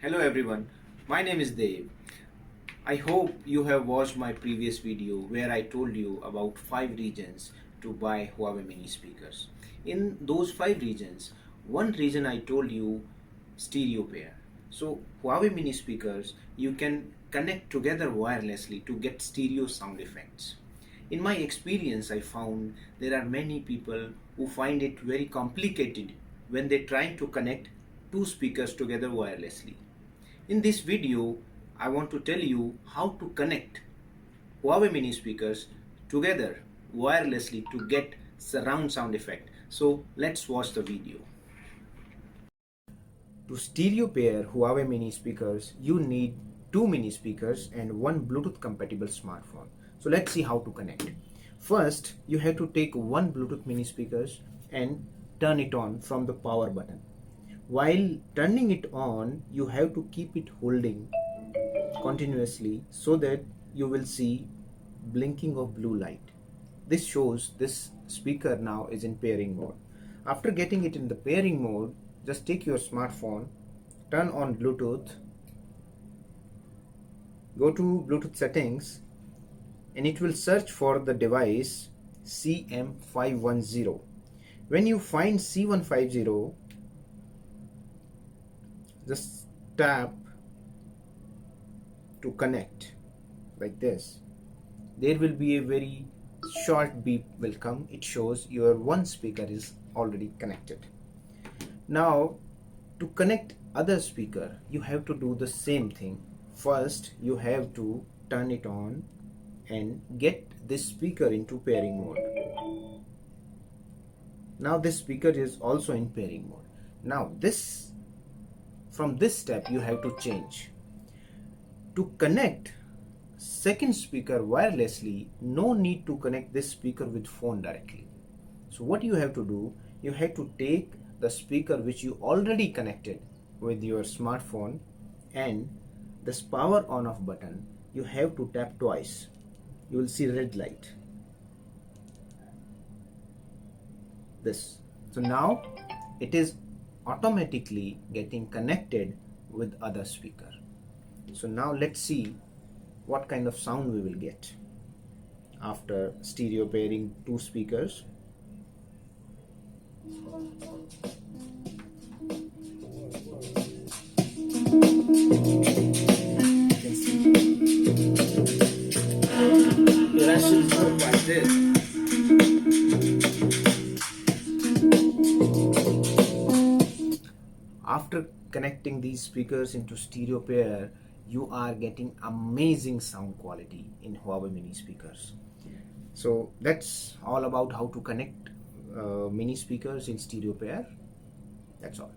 Hello everyone, my name is Dev. I hope you have watched my previous video where I told you about 5 reasons to buy Huawei mini speakers. In those 5 reasons, one reason I told you stereo pair. So Huawei mini speakers you can connect together wirelessly to get stereo sound effects. In my experience, I found there are many people who find it very complicated when they try to connect two speakers together wirelessly. In this video, I want to tell you how to connect Huawei mini speakers together wirelessly to get surround sound effect. So let's watch the video. To stereo pair Huawei mini speakers, you need two mini speakers and one Bluetooth compatible smartphone. So let's see how to connect. First, you have to take one Bluetooth mini speakers and turn it on from the power button. While turning it on, you have to keep it holding continuously so that you will see blinking of blue light. This shows this speaker now is in pairing mode. After getting it in the pairing mode, just take your smartphone, turn on Bluetooth, go to Bluetooth settings, and it will search for the device CM510. When you find C150, just tap to connect like this. There will be a very short beep will come. It shows your one speaker is already connected. Now to connect other speaker, you have to do the same thing. First you have to turn it on and get this speaker into pairing mode. Now this speaker is also in pairing mode. Now from this step you have to change. To connect second speaker wirelessly, no need to connect this speaker with phone directly. So what you have to do, you have to take the speaker which you already connected with your smartphone, and this power on off button you have to tap twice. You will see red light. This. So now it is automatically getting connected with other speaker. So now let's see what kind of sound we will get after stereo pairing two speakers. You can see it actually works like this. After connecting these speakers into stereo pair, you are getting amazing sound quality in Huawei mini speakers. So that's all about how to connect mini speakers in stereo pair. That's all.